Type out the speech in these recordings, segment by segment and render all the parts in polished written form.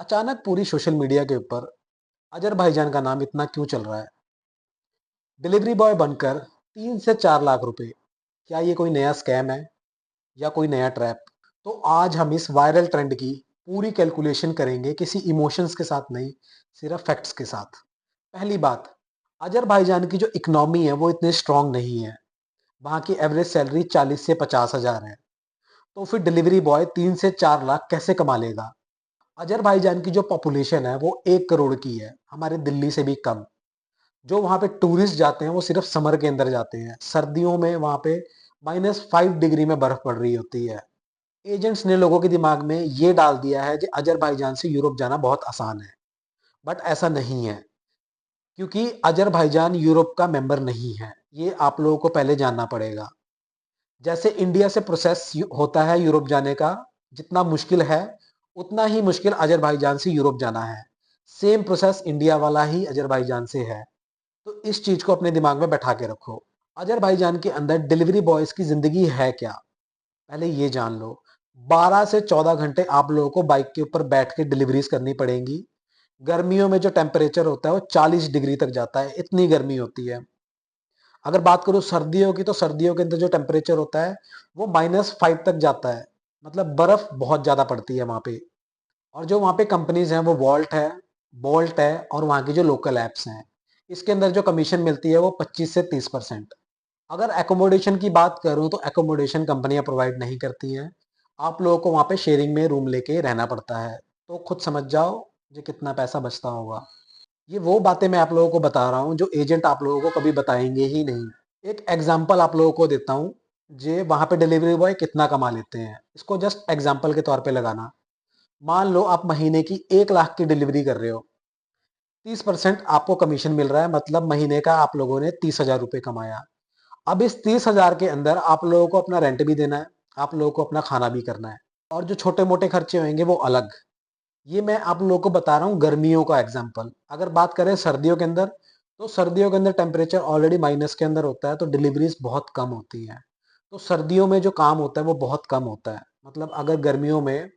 अचानक पूरी social media के ऊपर अजर भाईजान का नाम इतना क्यों चल रहा है? डिलीवरी बॉय बनकर 3 से 4 लाख रुपए, क्या ये कोई नया स्कैम है या कोई नया ट्रैप? तो आज हम इस वायरल ट्रेंड की पूरी कैलकुलेशन करेंगे, किसी इमोशंस के साथ नहीं, सिर्फ फैक्ट्स के साथ। पहली बात, अजर भाईजान की जो इकोनॉमी है वो इतनी स्ट्रांग नहीं है। वहां की एवरेज सैलरी 40 से 50 हजार है। तो फिर डिलीवरी बॉय 3 से 4 लाख कैसे कमा लेगा? अजर भाईजान की जो पॉपुलेशन है वो 1 करोड़ की है, हमारे दिल्ली से भी कम। जो वहाँ पे टूरिस्ट जाते हैं वो सिर्फ समर के अंदर जाते हैं, सर्दियों में वहाँ पे -5 डिग्री में बर्फ पड़ रही होती है। एजेंट्स ने लोगों के दिमाग में ये डाल दिया है कि अजरबैजान से यूरोप जाना बहुत आसान है। बट ऐसा नहीं है, क्योंकि अजरबैजान यूरोप का मेंबर नहीं है। ये आप लोगों को पहले जानना पड़ेगा। जैसे इंडिया से प्रोसेस होता है यूरोप जाने का, जितना मुश्किल है उतना ही मुश्किल अजरबैजान से यूरोप जाना है। सेम प्रोसेस इंडिया वाला ही अजरबैजान से है। तो इस चीज को अपने दिमाग में बैठा के रखो। अजरबैजान के अंदर डिलीवरी बॉयज की जिंदगी है क्या, पहले ये जान लो। 12 से 14 घंटे आप लोगों को बाइक के ऊपर बैठ के डिलीवरीज करनी पड़ेंगी। गर्मियों में जो टेम्परेचर होता है वो 40 डिग्री तक जाता है, इतनी गर्मी होती है। अगर बात करूं सर्दियों की, तो सर्दियों के अंदर जो टेम्परेचर होता है वो -5 तक जाता है। मतलब बर्फ बहुत ज्यादा पड़ती है वहां पे। और जो वहाँ पे कंपनीज हैं वो बोल्ट है और वहाँ की जो लोकल एप्स हैं, इसके अंदर जो कमीशन मिलती है वो 25 से 30%। अगर एकोमोडेशन की बात करूँ तो एकोमोडेशन कंपनियां प्रोवाइड नहीं करती हैं। आप लोगों को वहाँ पे शेयरिंग में रूम लेके रहना पड़ता है। तो खुद समझ जाओ जो कितना पैसा बचता होगा। ये वो बातें मैं आप लोगों को बता रहा हूँ जो एजेंट आप लोगों को कभी बताएंगे ही नहीं। एक एग्जाम्पल आप लोगों को देता हूँ, जे वहाँ पे डिलीवरी बॉय कितना कमा लेते हैं, इसको जस्ट एग्जाम्पल के तौर पे लगाना। मान लो आप महीने की 1 लाख की डिलीवरी कर रहे हो, 30% आपको कमीशन मिल रहा है, मतलब महीने का आप लोगों ने 30 हजार रुपये कमाया। अब इस 30 हजार के अंदर आप लोगों को अपना रेंट भी देना है, आप लोगों को अपना खाना भी करना है, और जो छोटे मोटे खर्चे होंगे वो अलग। ये मैं आप लोगों को बता रहा हूँ गर्मियों का एग्जाम्पल। अगर बात करें सर्दियों के अंदर, तो सर्दियों के अंदर टेम्परेचर ऑलरेडी माइनस के अंदर होता है, तो डिलीवरीज बहुत कम होती हैं। तो सर्दियों में जो काम होता है वो बहुत कम होता है। मतलब अगर गर्मियों में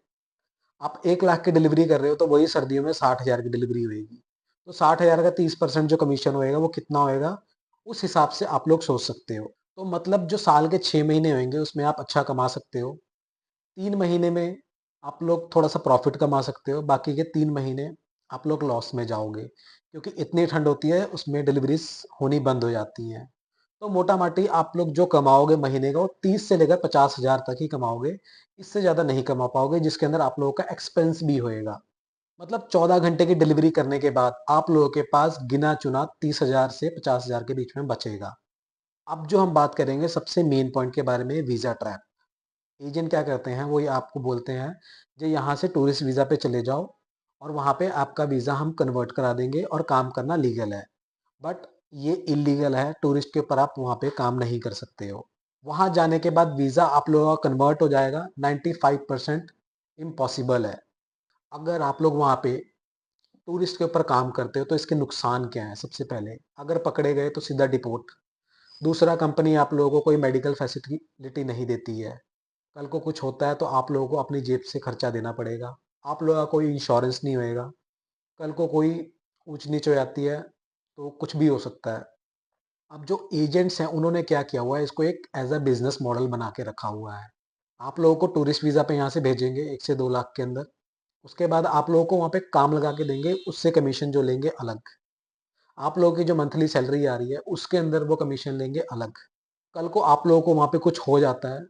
आप 1 लाख की डिलीवरी कर रहे हो, तो वही सर्दियों में 60 हजार की डिलीवरी होगी। तो 60 हजार का 30% जो कमीशन होएगा वो कितना होएगा, उस हिसाब से आप लोग सोच सकते हो। तो मतलब जो साल के 6 महीने होंगे उसमें आप अच्छा कमा सकते हो। 3 महीने में आप लोग थोड़ा सा प्रॉफिट कमा सकते हो, बाकी के 3 महीने आप लोग लॉस में जाओगे, क्योंकि इतनी ठंड होती है उसमें डिलीवरीज होनी बंद हो जाती हैं। तो मोटा माटी आप लोग जो कमाओगे महीने का वो 30 से लेकर 50 हजार तक ही कमाओगे। इससे ज़्यादा नहीं कमा पाओगे, जिसके अंदर आप लोगों का एक्सपेंस भी होएगा। मतलब 14 घंटे की डिलीवरी करने के बाद आप लोगों के पास गिना चुना 30 हजार से 50 हजार के बीच में बचेगा। अब जो हम बात करेंगे सबसे मेन पॉइंट के बारे में, वीज़ा ट्रैप। एजेंट क्या करते हैं, वो ये आपको बोलते हैं जो यहाँ से टूरिस्ट वीज़ा पे चले जाओ और वहाँ पे आपका वीज़ा हम कन्वर्ट करा देंगे और काम करना लीगल है। बट ये इलीगल है, टूरिस्ट के ऊपर आप वहाँ पे काम नहीं कर सकते हो। वहाँ जाने के बाद वीज़ा आप लोगों का कन्वर्ट हो जाएगा, 95% इम्पॉसिबल है। अगर आप लोग वहाँ पे टूरिस्ट के ऊपर काम करते हो तो इसके नुकसान क्या है? सबसे पहले, अगर पकड़े गए तो सीधा डिपोर्ट। दूसरा, कंपनी आप लोगों को कोई मेडिकल फैसिलिटी नहीं देती है। कल को कुछ होता है तो आप लोगों को अपनी जेब से खर्चा देना पड़ेगा। आप लोगों का कोई इंश्योरेंस नहीं होएगा। कल को कोई ऊंच नीच हो जाती है तो कुछ भी हो सकता है। अब जो एजेंट्स हैं उन्होंने क्या किया हुआ है, इसको एक एज अ बिजनेस मॉडल बना के रखा हुआ है। आप लोगों को टूरिस्ट वीज़ा पे यहाँ से भेजेंगे 1 से 2 लाख के अंदर। उसके बाद आप लोगों को वहाँ पे काम लगा के देंगे, उससे कमीशन जो लेंगे अलग। आप लोगों की जो मंथली सैलरी आ रही है उसके अंदर वो कमीशन लेंगे अलग। कल को आप लोगों को वहाँ पे कुछ हो जाता है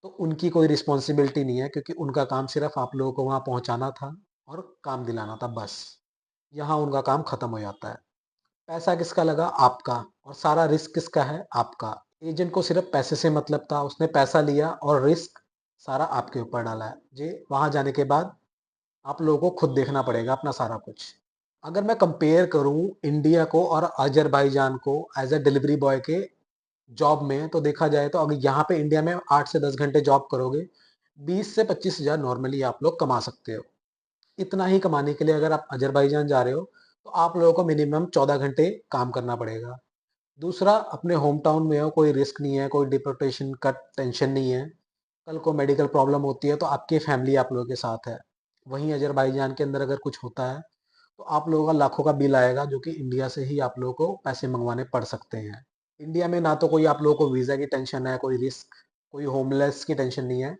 तो उनकी कोई रिस्पॉन्सिबिलिटी नहीं है, क्योंकि उनका काम सिर्फ आप लोगों को वहाँ पहुँचाना था और काम दिलाना था, बस। यहाँ उनका काम खत्म हो जाता है। पैसा किसका लगा? आपका। और सारा रिस्क किसका है? आपका। एजेंट को सिर्फ पैसे से मतलब था, उसने पैसा लिया और रिस्क सारा आपके ऊपर डाला है। जी, वहाँ जाने के बाद आप लोगों को खुद देखना पड़ेगा अपना सारा कुछ। अगर मैं कंपेयर करूँ इंडिया को और अजरबैजान को एज अ डिलीवरी बॉय के जॉब में, तो देखा जाए तो अगर यहाँ पे इंडिया में 8 से 10 घंटे जॉब करोगे, 20 से 25 हजार नॉर्मली आप लोग कमा सकते हो। इतना ही कमाने के लिए अगर आप अजरबैजान जा रहे हो तो आप लोगों को मिनिमम 14 घंटे काम करना पड़ेगा। दूसरा, अपने होम टाउन में हो, कोई रिस्क नहीं है, कोई डिपोर्टेशन का टेंशन नहीं है। कल को मेडिकल प्रॉब्लम होती है तो आपकी फैमिली आप लोगों के साथ है। वहीं अजरबैजान के अंदर अगर कुछ होता है तो आप लोगों का लाखों का बिल आएगा, जो कि इंडिया से ही आप लोगों को पैसे मंगवाने पड़ सकते हैं। इंडिया में ना तो कोई आप लोगों को वीज़ा की टेंशन है, कोई रिस्क, कोई होमलेस की टेंशन नहीं है,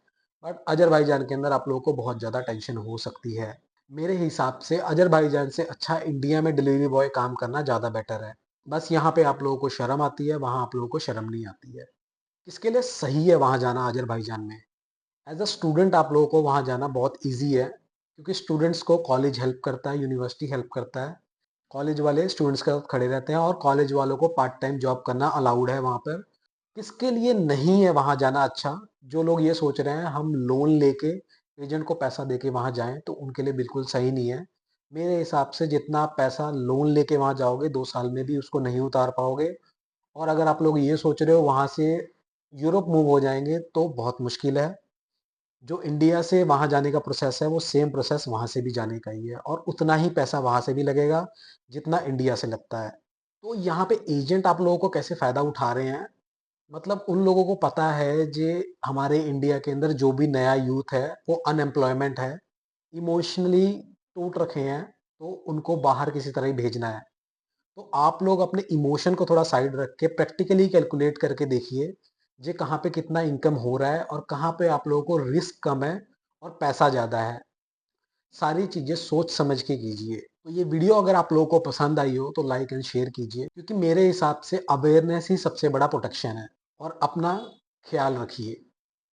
बट अजरबैजान के अंदर आप लोगों को बहुत ज़्यादा टेंशन हो सकती है। मेरे हिसाब से अजरबैजान से अच्छा इंडिया में डिलीवरी बॉय काम करना ज़्यादा बेटर है। बस यहाँ पे आप लोगों को शर्म आती है, वहाँ आप लोगों को शर्म नहीं आती है। किसके लिए सही है वहाँ जाना अजरबैजान में? एज अ स्टूडेंट आप लोगों को वहाँ जाना बहुत ईजी है, क्योंकि स्टूडेंट्स को कॉलेज हेल्प करता है, यूनिवर्सिटी हेल्प करता है। कॉलेज वाले स्टूडेंट्स के साथ खड़े रहते हैं और कॉलेज वालों को पार्ट टाइम जॉब करना अलाउड है वहाँ पर। किसके लिए नहीं है वहाँ जाना अच्छा? जो लोग ये सोच रहे हैं हम लोन लेके एजेंट को पैसा देके वहाँ जाएं, तो उनके लिए बिल्कुल सही नहीं है। मेरे हिसाब से जितना आप पैसा लोन लेके वहाँ जाओगे 2 साल में भी उसको नहीं उतार पाओगे। और अगर आप लोग ये सोच रहे हो वहाँ से यूरोप मूव हो जाएंगे तो बहुत मुश्किल है। जो इंडिया से वहाँ जाने का प्रोसेस है वो सेम प्रोसेस वहाँ से भी जाने का ही है, और उतना ही पैसा वहाँ से भी लगेगा जितना इंडिया से लगता है। तो यहाँ पे एजेंट आप लोगों को कैसे फ़ायदा उठा रहे हैं, मतलब उन लोगों को पता है जे हमारे इंडिया के अंदर जो भी नया यूथ है वो अनएम्प्लॉयमेंट है, इमोशनली टूट रखे हैं, तो उनको बाहर किसी तरह ही भेजना है। तो आप लोग अपने इमोशन को थोड़ा साइड रख के प्रैक्टिकली कैलकुलेट करके देखिए जे कहाँ पे कितना इनकम हो रहा है और कहाँ पे आप लोगों को रिस्क कम है और पैसा ज़्यादा है। सारी चीज़ें सोच समझ के कीजिए। तो ये वीडियो अगर आप लोगों को पसंद आई हो तो लाइक एंड शेयर कीजिए, क्योंकि मेरे हिसाब से अवेयरनेस ही सबसे बड़ा प्रोटेक्शन है। और अपना ख्याल रखिए।